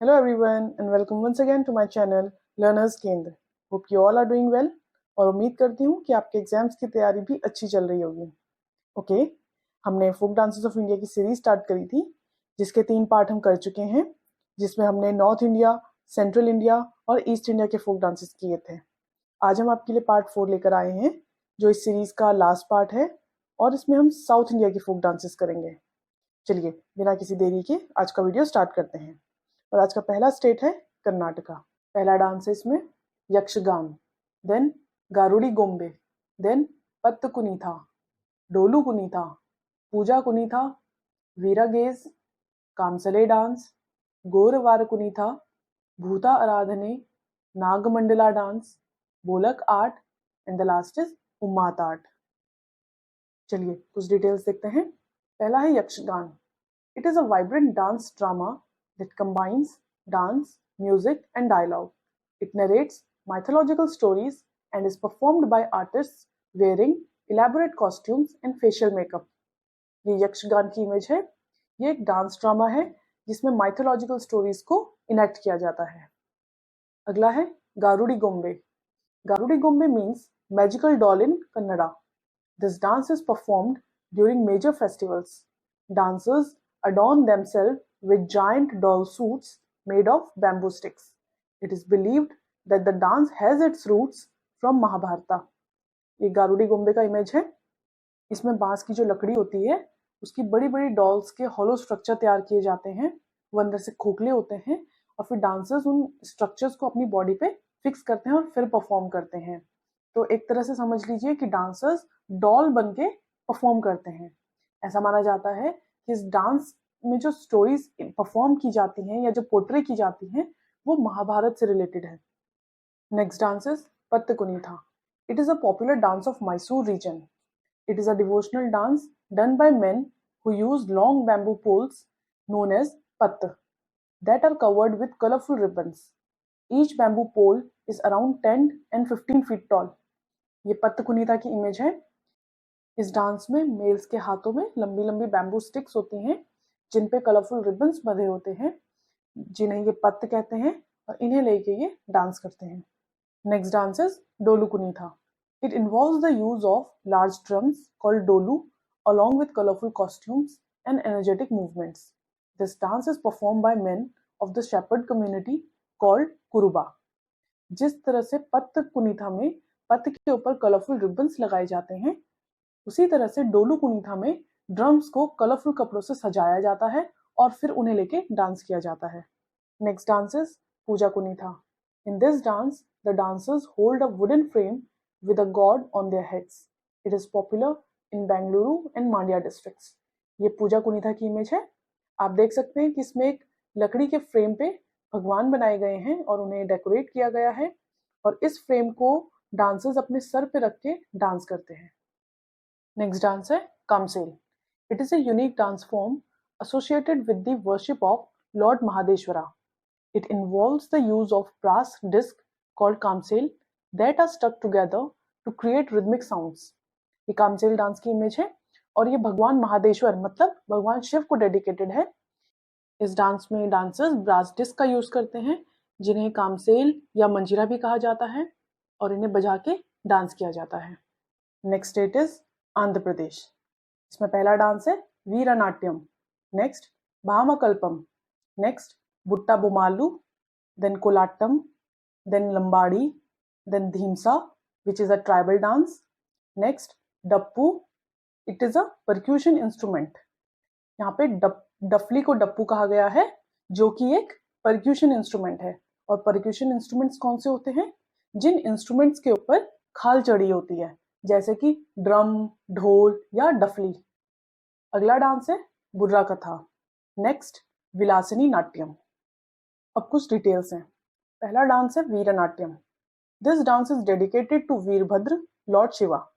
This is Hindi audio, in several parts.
Hello everyone and welcome once again to my channel Learners केंद्र. Hope you all are doing well और उम्मीद करती हूँ कि आपके एग्जाम्स की तैयारी भी अच्छी चल रही होगी. ओके, हमने फोक डांसेस ऑफ इंडिया की सीरीज स्टार्ट करी थी जिसके 3 पार्ट हम कर चुके हैं, जिसमें हमने नॉर्थ इंडिया, सेंट्रल इंडिया और ईस्ट इंडिया के फोक डांसेस किए थे. आज हम आपके लिए पार्ट 4 लेकर आए हैं जो इस सीरीज का लास्ट पार्ट है और इसमें हम साउथ इंडिया के फोक डांसेस करेंगे. चलिए बिना किसी देरी के आज का वीडियो स्टार्ट करते हैं. और आज का पहला स्टेट है कर्नाटका. पहला डांस है इसमें Yakshagana, then Garudi Gombe, then Pata Kunitha, Dollu Kunitha, Puja Kunitha, Veeragase, Kamsale dance, Goravara Kunitha, Bhuta Aradhane, Nagamandala dance, बोलक art and the last is Ummatt art. चलिए कुछ डिटेल्स देखते हैं. पहला है Yakshagana. It is a vibrant dance drama that combines dance, music and dialogue. It narrates mythological stories and is performed by artists wearing elaborate costumes and facial makeup. ये यक्षगान की इमेज है. ये एक डांस ड्रामा है जिसमें माइथोलॉजिकल स्टोरीज को इनेक्ट किया जाता है. अगला है गारुड़ी Gombe. गारुड़ी Gombe means magical doll in Kannada. This dance is performed during major festivals. Dancers adorn themselves with giant doll suits made of bamboo sticks. It is believed that the dance has its roots from Mahabharata. ये गारुड़ी गोम्बे का इमेज है. इसमें बांस की जो लकड़ी होती है उसकी बड़ी बड़ी डॉल्स के हॉलो स्ट्रक्चर तैयार किए जाते हैं. वो अंदर से खोखले होते हैं और फिर डांसर्स उन स्ट्रक्चर्स को अपनी बॉडी पे फिक्स करते हैं और फिर परफॉर्म करते हैं. तो एक तरह से समझ लीजिए कि डांसर्स डॉल बन के परफॉर्म करते हैं. ऐसा माना जाता है कि इस डांस में जो स्टोरीज परफॉर्म की जाती हैं या जो पोर्ट्रे की जाती हैं वो महाभारत से रिलेटेड है. Next dance is Pata Kunitha. It is a popular dance of Mysore region. It is a devotional dance done by men who use long bamboo poles known as patt that are covered with colorful ribbons. Each bamboo pole is around 10 and 15 feet tall. ये पत्त कुनीथा की इमेज है. इस डांस में मेल्स के हाथों में लंबी लंबी बैम्बू स्टिक्स होती हैं जिन पे कलरफुल रिबन्स बंधे होते हैं, जिन्हें ये पत्त कहते हैं और इन्हें लेके ये डांस करते हैं. Next dance is Dollu Kunitha. It involves the use of large drums called Dollu along with colorful costumes and energetic movements. This dance is performed by men of the shepherd community called Kuruba. जिस तरह से पत्त कुनीथा में पत्त के ऊपर कलरफुल रिबन्स लगाए जाते हैं, उसी तरह से डोलू कुनीथा में ड्रम्स को कलरफुल कपड़ों से सजाया जाता है और फिर उन्हें लेके डांस किया जाता है. Next dance is Puja Kunitha. In this dance the dancers hold a wooden frame with a god on their heads. It is popular in Bengaluru and Mandya districts. ये पूजा कुनीथा की इमेज है. आप देख सकते हैं कि इसमें एक लकड़ी के फ्रेम पे भगवान बनाए गए हैं और उन्हें डेकोरेट किया गया है और इस फ्रेम को डांसर्स अपने सर पे रख के डांस करते हैं. नेक्स्ट डांस है Kamsale. It is a unique dance form associated with the worship of Lord Mahadeshwara. It involves the use of brass discs called kamsel that are stuck together to create rhythmic sounds. ये कामसेल डांस की इमेज है और ये भगवान महादेश्वर मतलब भगवान शिव को डेडिकेटेड है. इस डांस में डांसर्स ब्रास डिस्क का यूज करते हैं जिन्हें कामसेल या मंजीरा भी कहा जाता है और इन्हें बजा के डांस किया जाता है. Next state is Andhra Pradesh. इसमें पहला डांस है Veeranatyam. Next Bhamakalapam. Next Butta Bommalu, then Kolattam, then Lambadi, then Dhimsa which is a tribal dance. Next Dappu. It is a percussion instrument. यहाँ पे डफली को डप्पू कहा गया है जो कि एक परक्यूशन इंस्ट्रूमेंट है. और परक्यूशन इंस्ट्रूमेंट्स कौन से होते हैं? जिन इंस्ट्रूमेंट्स के ऊपर खाल चढ़ी होती है जैसे कि ड्रम, ढोल या डफली. अगला डांस है बुर्रा कथा. नेक्स्ट विलासिनी नाट्यम. अब कुछ डिटेल्स हैं. पहला डांस है Veeranatyam. This dance is dedicated to Veerabhadra, lord Shiva.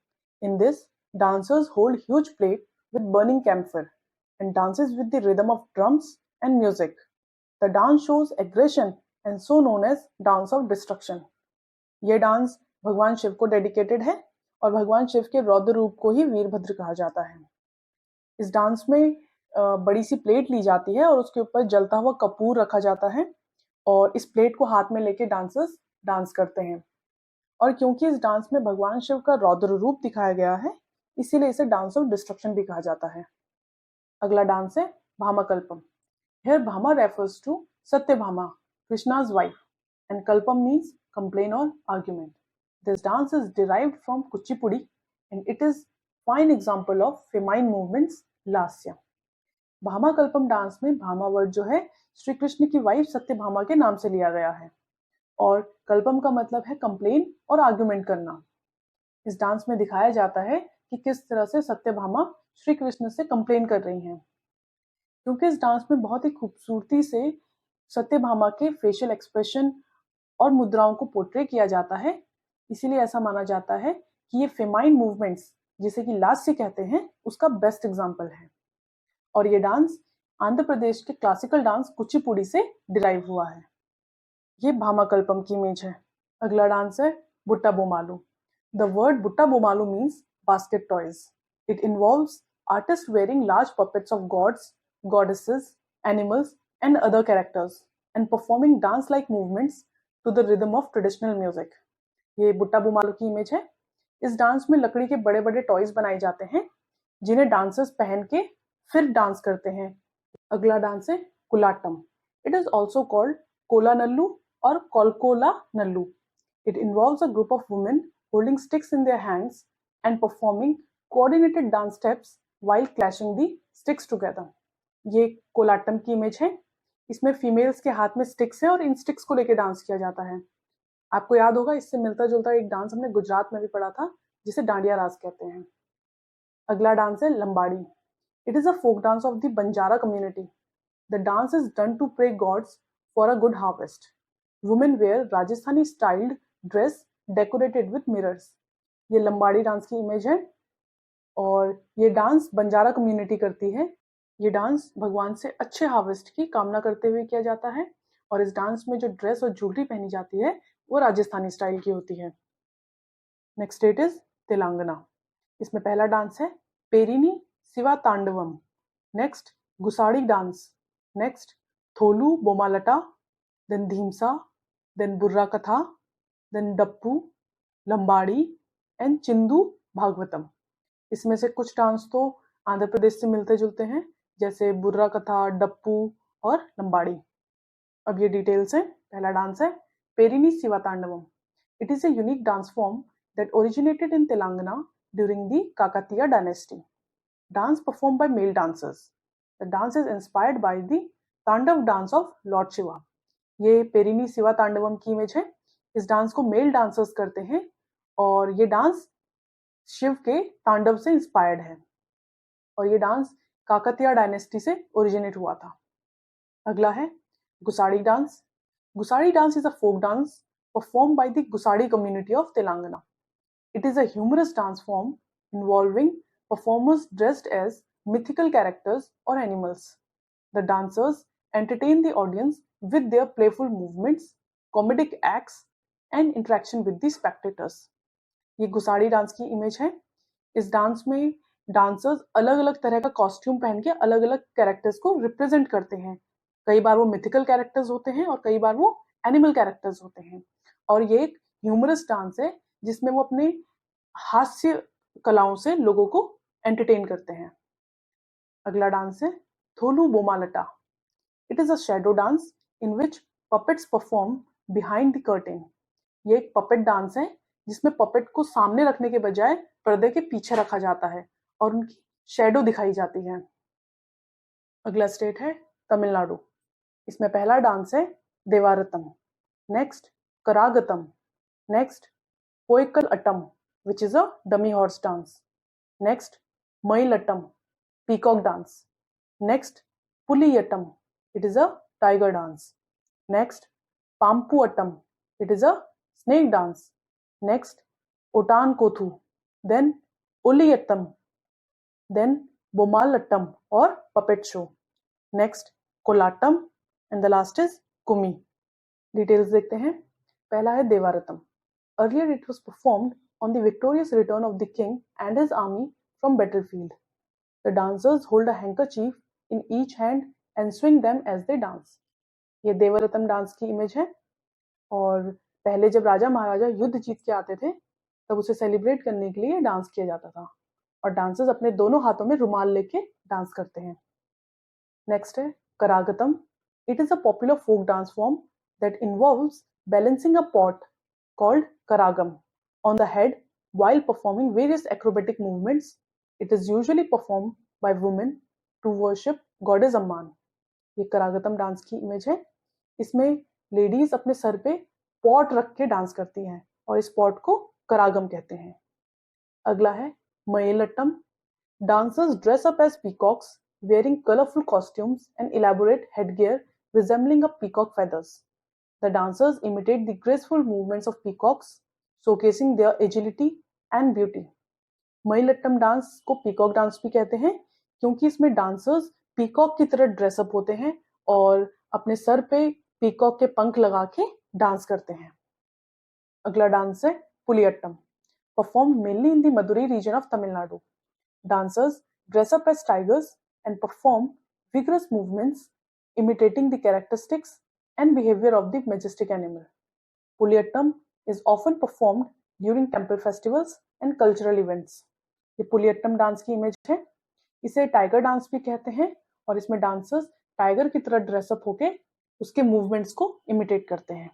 In this, dancers hold huge plate with burning camphor and dances with the rhythm of drums and music. The dance shows aggression and so known as dance of destruction. ये डांस भगवान शिव को डेडिकेटेड है और भगवान शिव के रौद्र रूप को ही वीरभद्र कहा जाता है. इस डांस में बड़ी सी प्लेट ली जाती है और उसके ऊपर जलता हुआ कपूर रखा जाता है और इस प्लेट को हाथ में लेके डांसर्स डांस करते हैं। और क्योंकि इस डांस में भगवान शिव का रौद्र रूप दिखाया गया है, इसीलिए इसे डांस ऑफ डिस्ट्रक्शन भी कहा जाता है। अगला डांस है Bhamakalapam. Here Bhama refers to Satyabhama, Krishna's wife, and Kalpam means complaint or argument. This dance is derived from Kuchipudi and it is fine example of feminine movements lasya. Bhamakalapam dance में भामा वर्ड जो है श्री कृष्ण की वाइफ सत्यभामा के नाम से लिया गया है और कल्पम का मतलब है कंप्लेन और आर्गुमेंट करना। इस डांस में दिखाया जाता है कि किस तरह से सत्यभामा श्री कृष्ण से कंप्लेन कर रही हैं। क्योंकि इस डांस में बहुत ही खूबसूरती से सत्यभामा के फेशियल एक्सप्रेशन और मुद्राओं को पोर्ट्रे किया जाता है, इसीलिए ऐसा माना जाता है कि ये फेमाइन मूवमेंट्स जिसे कि लास्य कहते हैं उसका बेस्ट एग्जाम्पल है। और ये डांस आंध्र प्रदेश के क्लासिकल डांस कुचिपुड़ी से डिराइव हुआ है। ये भामाकल्पम की इमेज है। अगला डांस है Butta Bommalu. The word Butta Bommalu means basket toys. It involves artist wearing large puppets of gods, goddesses, animals, and other characters, and performing dance-like movements to the rhythm of traditional music. ये बुट्टा बोमालू की इमेज है। इस डांस में लकड़ी के बड़े बड़े टॉयज बनाए जाते हैं जिन्हें डांसर्स पहन के फिर डांस करते हैं। अगला डांस है Kolattam. It is also called Kolannalu और Kolkolannalu. It involves a group of women holding sticks in their hands and performing coordinated dance steps while clashing the sticks together. ये कोलाट्टम की इमेज है। इसमें फीमेल्स के हाथ में स्टिक्स है और इन स्टिक्स को लेकर डांस किया जाता है। आपको याद होगा इससे मिलता जुलता एक डांस हमने गुजरात में भी पढ़ा था जिसे डांडिया रास कहते हैं। अगला डांस है Lambadi. It is a folk dance of the Banjara community. The dance is done to pray gods for a good harvest. Women wear Rajasthani styled dress decorated with mirrors. ये लंबाड़ी डांस की इमेज है और ये डांस बंजारा कम्युनिटी करती है। ये डांस भगवान से अच्छे हार्वेस्ट की कामना करते हुए किया जाता है और इस डांस में जो ड्रेस और ज्वेलरी पहनी जाती है वो राजस्थानी स्टाइल की होती है। Next state is Telangana. इसमें पहला डांस है Perini Shiva Tandavam. Next Gussadi dance. Next Tholu Bommalata, then Dhimsa, then Burra Katha, then Dappu, Lambadi and Chindu Bhagavatam. इसमें से कुछ डांस तो आंध्र प्रदेश से मिलते जुलते हैं जैसे बुर्रा कथा, डप्पू और लंबाड़ी। अब ये डिटेल्स हैं। पहला डांस है Perini Shiva Tandavam. It is a unique dance form that originated in Telangana during the Kakatiya dynasty. Dance perform by male dancers. The dance is inspired by the Tandava dance of lord Shiva. ये पेरिनी शिवा तांडवम की इमेज है। इस डांस को मेल डांसर्स करते हैं और ये डांस शिव के तांडव से इंस्पायर्ड है और ये डांस काकतीय डायनेस्टी से ओरिजिनेट हुआ था। अगला है Gussadi dance. Gussadi dance is a folk dance perform by the Gussadi community of Telangana. It is a humorous dance form involving performers dressed as mythical characters or animals. The dancers entertain the audience with their playful movements, comedic acts, and interaction with the spectators. ये गुसाड़ी डांस की इमेज है। इस डांस में डांसर्स अलग अलग तरह का कॉस्ट्यूम पहन के अलग अलग कैरेक्टर्स को रिप्रेजेंट करते हैं। कई बार वो मिथिकल कैरेक्टर्स होते हैं और कई बार वो एनिमल कैरेक्टर्स होते हैं और ये एक ह्यूमरस डांस है जिसमें वो अपने हास्य कलाओं से लोगों को एंटरटेन करते हैं। अगला डांस है Tholu Bommalata. It is a shadow dance in which puppets perform behind the curtain. ये एक पपेट डांस है जिसमें पपेट को सामने रखने के बजाय पर्दे के पीछे रखा जाता है और उनकी शैडो दिखाई जाती है। अगला स्टेट है तमिलनाडु। इसमें पहला डांस है Devarattam. Next Karagattam. Next Poikkal Attam which is a dummy horse dance. Next Mayilattam peacock dance. Next Puliyattam it is a tiger dance. Next Pampu Attam it is a snake dance. Next, Otan Kothu. Then Oliyattam. Then Bomalattam or puppet show. Next, Kolattam. And the last is Kumi. Details देखते हैं। पहला है देवारतम। Earlier it was performed on the victorious return of the king and his army from battlefield. The dancers hold a handkerchief in each hand and swing them as they dance. ये देवरतन डांस की इमेज है और पहले जब राजा महाराजा युद्ध जीत के आते थे तब उसे सेलिब्रेट करने के लिए डांस किया जाता था और डांसर्स अपने दोनों हाथों में रुमाल लेके डांस करते हैं। नेक्स्ट है Karagattam. It is a popular folk dance form that involves balancing a pot called karagam on the head while performing various acrobatic movements. It is usually performed by women to worship goddess Amman. ये करागतम डांस की इमेज है। इसमें लेडीज अपने सर पे पॉट रख के डांस करती हैं और इस पॉट को करागम कहते हैं। अगला है मयेलट्टम। Dancers dress up as peacocks, wearing colorful costumes and elaborate headgear resembling a peacock feathers. The dancers imitate the graceful movements of peacocks, showcasing their agility and beauty. Mayilattam dance को पीकॉक डांस भी कहते हैं क्योंकि इसमें डांसर्स पीकॉक की तरह ड्रेसअप होते हैं और अपने सर पे पीकॉक के पंख लगा के डांस करते हैं। अगला डांस है Puliyattam, perform mainly in the Madurai region of Tamil Nadu. Dancers dress up as tigers and perform vigorous movements imitating the characteristics and behavior of the majestic animal. Puliyattam is often performed during temple festivals and cultural events. ये पुलियट्टम डांस की इमेज है। इसे टाइगर डांस भी कहते हैं और इसमें डांसर्स टाइगर की तरह ड्रेसअप होके उसके मूवमेंट्स को इमिटेट करते हैं।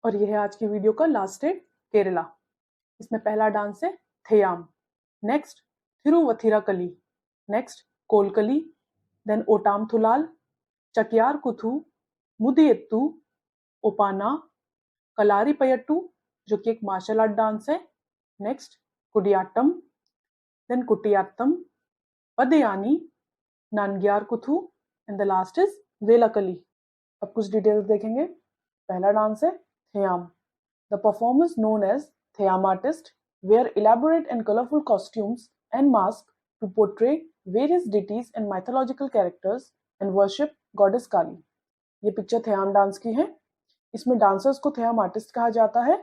और यह है आज की वीडियो का लास्ट स्टेट केरला। इसमें पहला डांस है Theyyam, next Thiruvathirakali, next Kolkali, then Ottamthullal, Chakyar Koothu, Mudiyettu, Oppana, Kalaripayattu जो कि एक मार्शल आर्ट डांस है, next Koodiyattam, then Kutiyattam, Padayani, Nangiar Koothu and the last is Velakali. अब कुछ डिटेल्स देखेंगे। पहला डांस है Theyyam. The performers known as Theyyam artist wear elaborate and colorful costumes and masks to portray various deities and mythological characters and worship goddess Kali. ये पिक्चर थेयाम डांस की है। इसमें डांसर्स को थेयाम आर्टिस्ट कहा जाता है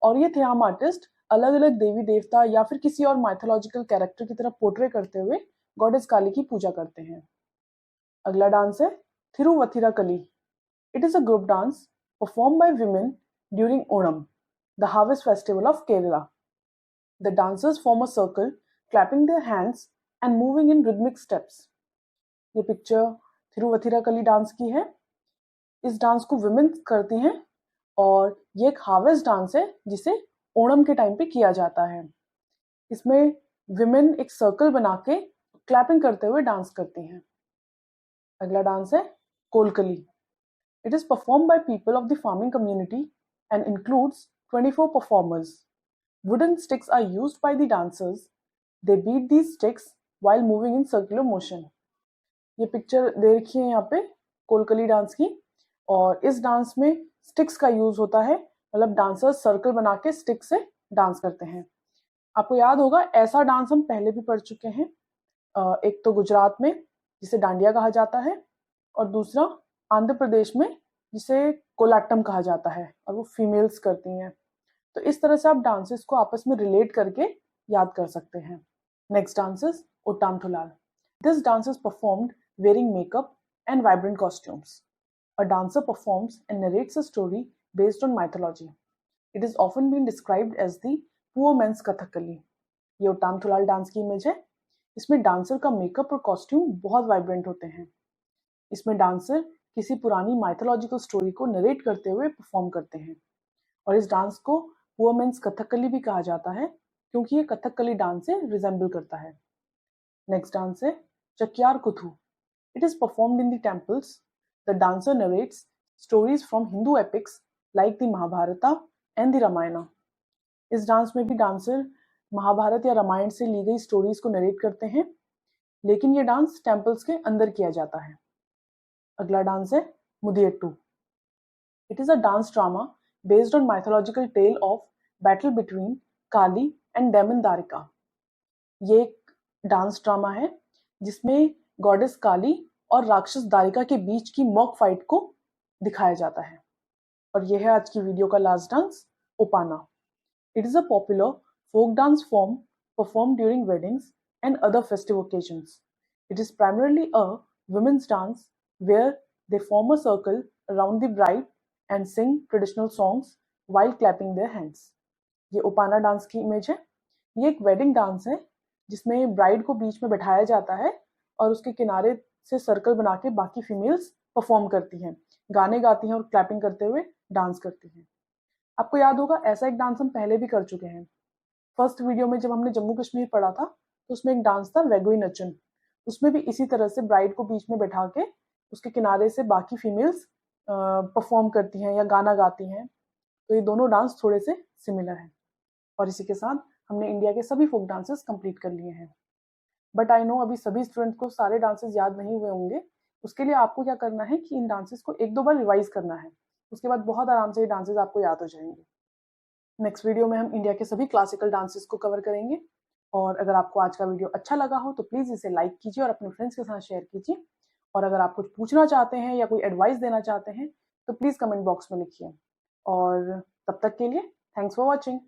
और ये थेयाम आर्टिस्ट अलग अलग देवी देवता या फिर किसी और माइथोलॉजिकल कैरेक्टर की तरह पोर्ट्रे करते हुए गॉडेस काली की पूजा करते हैं। अगला डांस है Thiruvathirakali. It is a group dance perform by women during Onam, the harvest festival of Kerala. The dancers form a circle, clapping their hands and moving in rhythmic steps. ये पिक्चर थिरुवथिराकली डांस की है। इस डांस को विमेन करती हैं और ये एक हार्वेस्ट डांस है जिसे ओणम के टाइम पे किया जाता है। इसमें विमेन एक सर्कल बना के क्लैपिंग करते हुए डांस करती हैं। अगला डांस है Kolkali. It is perform by people of the farming community and includes 24 performers. Wooden sticks are used by the dancers. They beat these sticks while moving in circular motion. ये पिक्चर दे रखी है यहाँ पे कोलकली डांस की और इस डांस में स्टिक्स का यूज होता है, मतलब डांसर्स सर्कल बना के स्टिक से डांस करते हैं। आपको याद होगा ऐसा डांस हम पहले भी पढ़ चुके हैं। एक तो गुजरात में जिसे डांडिया कहा जाता है और दूसरा आंध्र प्रदेश में जिसे कोलाट्टम कहा जाता है और वो फीमेल्स करती हैं। तो इस तरह से आप डांसेस को आपस में रिलेट करके याद कर सकते हैं। Next dance is Ottamthullal. This dance is performed wearing makeup and vibrant costumes. A dancer performs and narrates a story based on mythology. It is often been described as the poor man's Kathakali. ये ओटामथुलाल डांस की इमेज है। इसमें डांसर का मेकअप और कॉस्ट्यूम बहुत वाइब्रेंट होते हैं। इसमें डांसर किसी पुरानी माइथोलॉजिकल स्टोरी को नरेट करते हुए परफॉर्म करते हैं और इस डांस को पुअर मेंस कथकली भी कहा जाता है क्योंकि ये कथकली डांस से रिजेंबल करता है। नेक्स्ट डांस है Chakyar Koothu. It is performed in the temples. The dancer narrates stories from Hindu epics like the Mahabharata and the Ramayan. इस डांस में भी डांसर महाभारत या रामायण से ली गई स्टोरीज को नरेट करते हैं, लेकिन ये डांस टेम्पल्स के अंदर किया जाता है। अगला डांस है Mudiyettu. It is a dance drama based on mythological tale of battle between Kali and demon Darika. ये एक डांस ड्रामा है जिसमें गॉडेस काली और राक्षस दारिका के बीच की मॉक फाइट को दिखाया जाता है। और यह है आज की वीडियो का last dance Oppana. It is a popular folk dance form perform during weddings and other festive occasions. It is primarily a women's dance where they form a circle around the bride and sing traditional songs while clapping their hands. ये उपाना डांस की इमेज है। ये एक वेडिंग डांस है जिसमें ब्राइड को बीच में बैठाया जाता है और उसके किनारे से सर्कल बना के बाकी फीमेल्स परफॉर्म करती हैं, गाने गाती हैं और क्लैपिंग करते हुए डांस करती हैं। आपको याद होगा ऐसा एक डांस हम पहले भी कर चुके हैं। फर्स्ट वीडियो में जब हमने जम्मू कश्मीर पढ़ा था तो उसमें एक डांस था वेगोई नचन। उसमें भी इसी तरह से ब्राइड को बीच में बैठा के उसके किनारे से बाकी फीमेल्स परफॉर्म करती हैं या गाना गाती हैं। तो ये दोनों डांस थोड़े से सिमिलर हैं। और इसी के साथ हमने इंडिया के सभी फोक डांसेस कंप्लीट कर लिए हैं। बट आई नो अभी सभी स्टूडेंट्स को सारे डांसेस याद नहीं हुए होंगे। उसके लिए आपको क्या करना है कि इन डांसेस को 1-2 बार रिवाइज करना है। उसके बाद बहुत आराम से ये डांसेस आपको याद हो जाएंगे। नेक्स्ट वीडियो में हम इंडिया के सभी क्लासिकल डांसेस को कवर करेंगे। और अगर आपको आज का वीडियो अच्छा लगा हो तो प्लीज़ इसे लाइक कीजिए और अपने फ्रेंड्स के साथ शेयर कीजिए। और अगर आप कुछ पूछना चाहते हैं या कोई एडवाइस देना चाहते हैं तो प्लीज़ कमेंट बॉक्स में लिखिए। और तब तक के लिए थैंक्स फॉर वॉचिंग।